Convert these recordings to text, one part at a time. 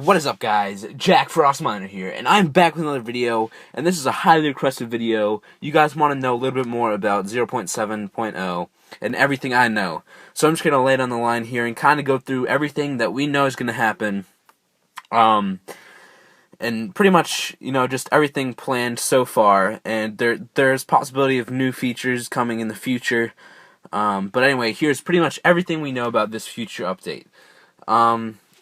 What is up, guys? Jack Frost Miner here, and I'm back with another video, and this is a highly requested video. You guys want to know a little bit more about 0.7.0 and everything I know. So I'm just going to lay it on the line here and kind of go through everything that we know is going to happen. And pretty much, just everything planned so far, and there's possibility of new features coming in the future. But anyway, here's pretty much everything we know about this future update.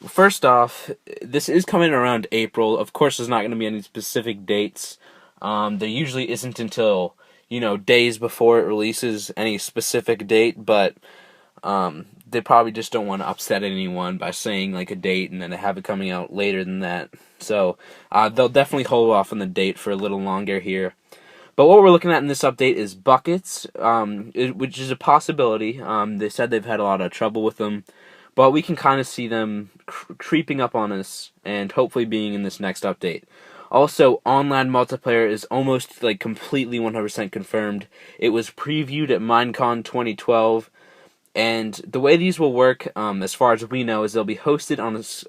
First off, this is coming around April. Of course, there's not going to be any specific dates. There usually isn't until, days before it releases any specific date, but they probably just don't want to upset anyone by saying like a date and then have it coming out later than that. So they'll definitely hold off on the date for a little longer here. But what we're looking at in this update is buckets, which is a possibility. They said they've had a lot of trouble with them, but we can kind of see them creeping up on us and hopefully being in this next update. Also, online multiplayer is almost completely 100% confirmed. It was previewed at Minecon 2012, and the way these will work, as far as we know, is they'll be hosted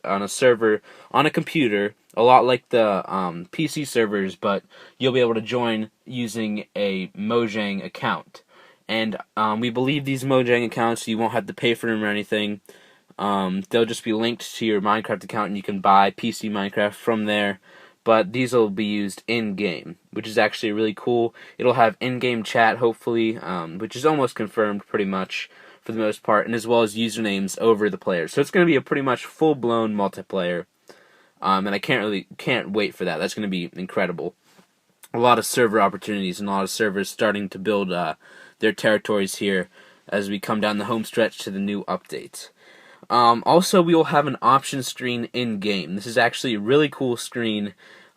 on a server on a computer, a lot like the PC servers, but you'll be able to join using a Mojang account. And we believe these Mojang accounts, you won't have to pay for them or anything. They'll just be linked to your Minecraft account, and you can buy PC Minecraft from there. But these will be used in-game, which is actually really cool. It'll have in-game chat, hopefully, which is almost confirmed pretty much for the most part, and as well as usernames over the players. So it's going to be a pretty much full-blown multiplayer, and I can't wait for that. That's going to be incredible. A lot of server opportunities and a lot of servers starting to build their territories here as we come down the home stretch to the new update. Also, we will have an option screen in-game. This is actually a really cool screen.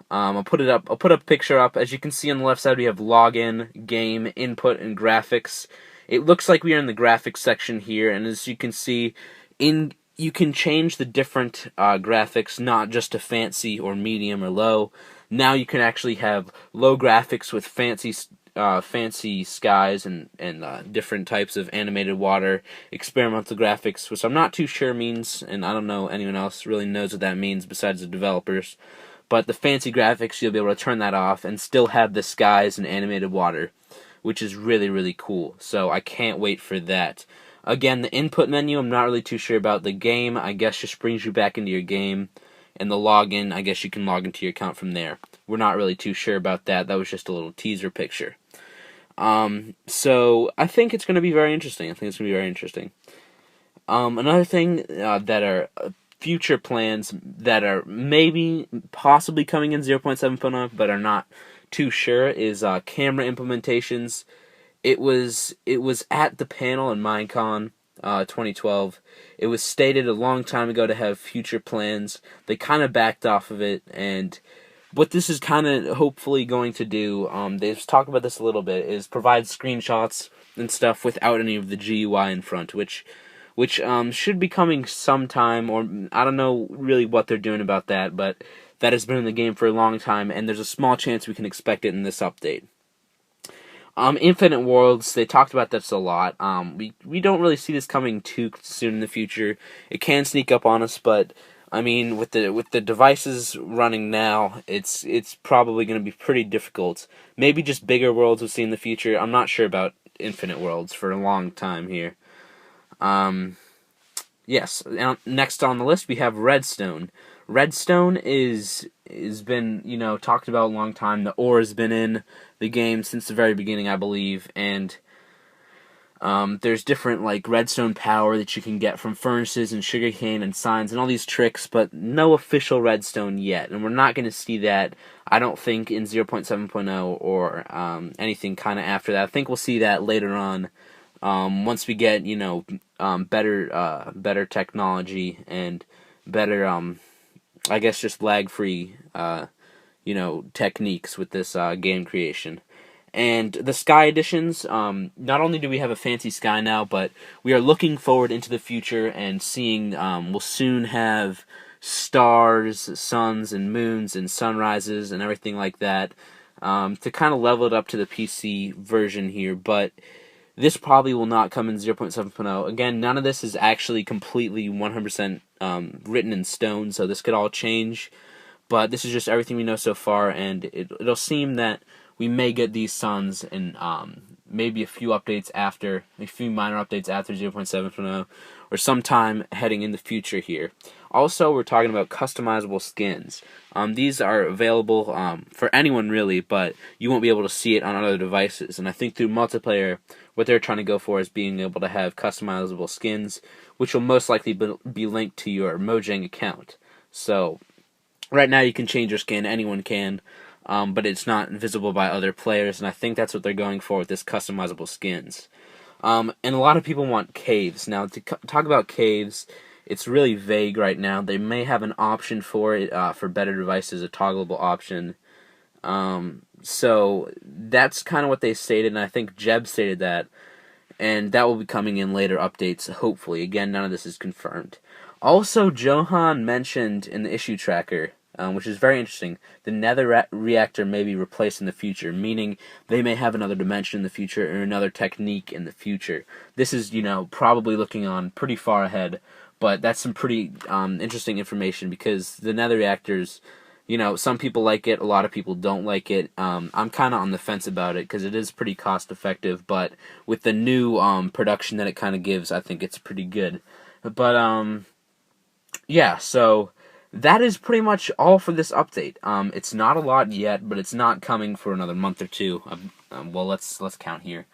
I'll put it up. I'll put a picture up. As you can see on the left side, we have login, game, input, and graphics. It looks like we are in the graphics section here, and as you can see, you can change the different graphics, not just to fancy or medium or low. Now you can actually have low graphics with fancy skies and different types of animated water, experimental graphics, which I'm not too sure means, and I don't know anyone else really knows what that means besides the developers. But the fancy graphics, you'll be able to turn that off and still have the skies and animated water, which is really, really cool. So I can't wait for that. Again, the input menu, I'm not really too sure about. The game, I guess, just brings you back into your game. And the login, I guess you can log into your account from there. We're not really too sure about that. That was just a little teaser picture. So I think it's going to be very interesting. Another thing that are future plans that are possibly coming in 0.7.0, but are not too sure, is camera implementations. It was at the panel in Minecon 2012. It was stated a long time ago to have future plans. They kind of backed off of it, and what this is kind of hopefully going to do, they've talked about this a little bit, is provide screenshots and stuff without any of the GUI in front, which should be coming sometime, or I don't know really what they're doing about that, but that has been in the game for a long time, and there's a small chance we can expect it in this update. Infinite Worlds, they talked about this a lot. We don't really see this coming too soon in the future. It can sneak up on us, but I mean, with the devices running now, it's probably going to be pretty difficult. Maybe just bigger worlds we'll see in the future. I'm not sure about Infinite Worlds for a long time here. Yes. Next on the list we have Redstone. Redstone is been talked about a long time. The ore has been in the game since the very beginning, I believe, and there's different redstone power that you can get from furnaces and sugarcane and signs and all these tricks, but no official redstone yet, and we're not going to see that, I don't think, in 0.7.0 or anything kind of after that. I think we'll see that later on, once we get better technology and better I guess just lag-free techniques with this game creation. And the sky editions, not only do we have a fancy sky now, but we are looking forward into the future and seeing, we'll soon have stars, suns, and moons, and sunrises, and everything like that, to kind of level it up to the PC version here. But This probably will not come in 0.7.0. Again, none of this is actually completely 100% written in stone, so this could all change. But this is just everything we know so far, and it'll seem that we may get these suns in maybe a few minor updates after 0.7.0, or sometime heading in the future here. Also, we're talking about customizable skins. These are available for anyone really, but you won't be able to see it on other devices. And I think through multiplayer, what they're trying to go for is being able to have customizable skins, which will most likely be linked to your Mojang account. So right now you can change your skin, anyone can, but it's not visible by other players, and I think that's what they're going for with this customizable skins. And a lot of people want caves. Now, to talk about caves, it's really vague right now. They may have an option for it for better devices, a toggleable option. So that's kind of what they stated, and I think Jeb stated that, and that will be coming in later updates, hopefully. Again, none of this is confirmed. Also, Johan mentioned in the issue tracker, which is very interesting, the nether reactor may be replaced in the future, meaning they may have another dimension in the future or another technique in the future. This is, probably looking on pretty far ahead, but that's some pretty interesting information, because the nether reactors, some people like it, a lot of people don't like it. I'm kind of on the fence about it because it is pretty cost effective, but with the new production that it kind of gives, I think it's pretty good. But yeah, so that is pretty much all for this update. It's not a lot yet, but it's not coming for another month or two. Well, let's count here.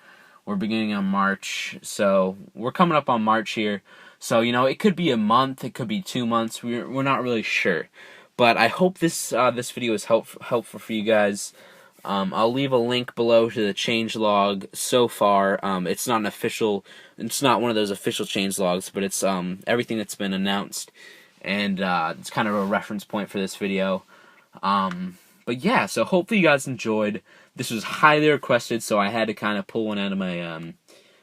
We're beginning on March, so we're coming up on March here. So it could be a month, it could be 2 months. We're not really sure, but I hope this video is helpful for you guys. I'll leave a link below to the changelog so far. It's not one of those official changelogs, but it's everything that's been announced, and it's kind of a reference point for this video. But yeah, so hopefully you guys enjoyed. This was highly requested, so I had to kind of pull one out of my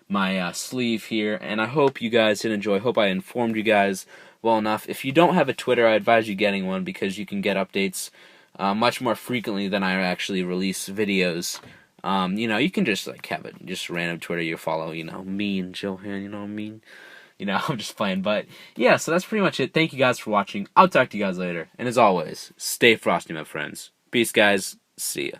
my sleeve here, and I hope you guys did enjoy. I hope I informed you guys well enough. If you don't have a Twitter, I advise you getting one, because you can get updates much more frequently than I actually release videos. You can just have it, just random Twitter you follow, me and Johan, what I mean? I'm just playing, but yeah, so that's pretty much it. Thank you guys for watching. I'll talk to you guys later, and as always, stay frosty, my friends. Peace, guys. See ya.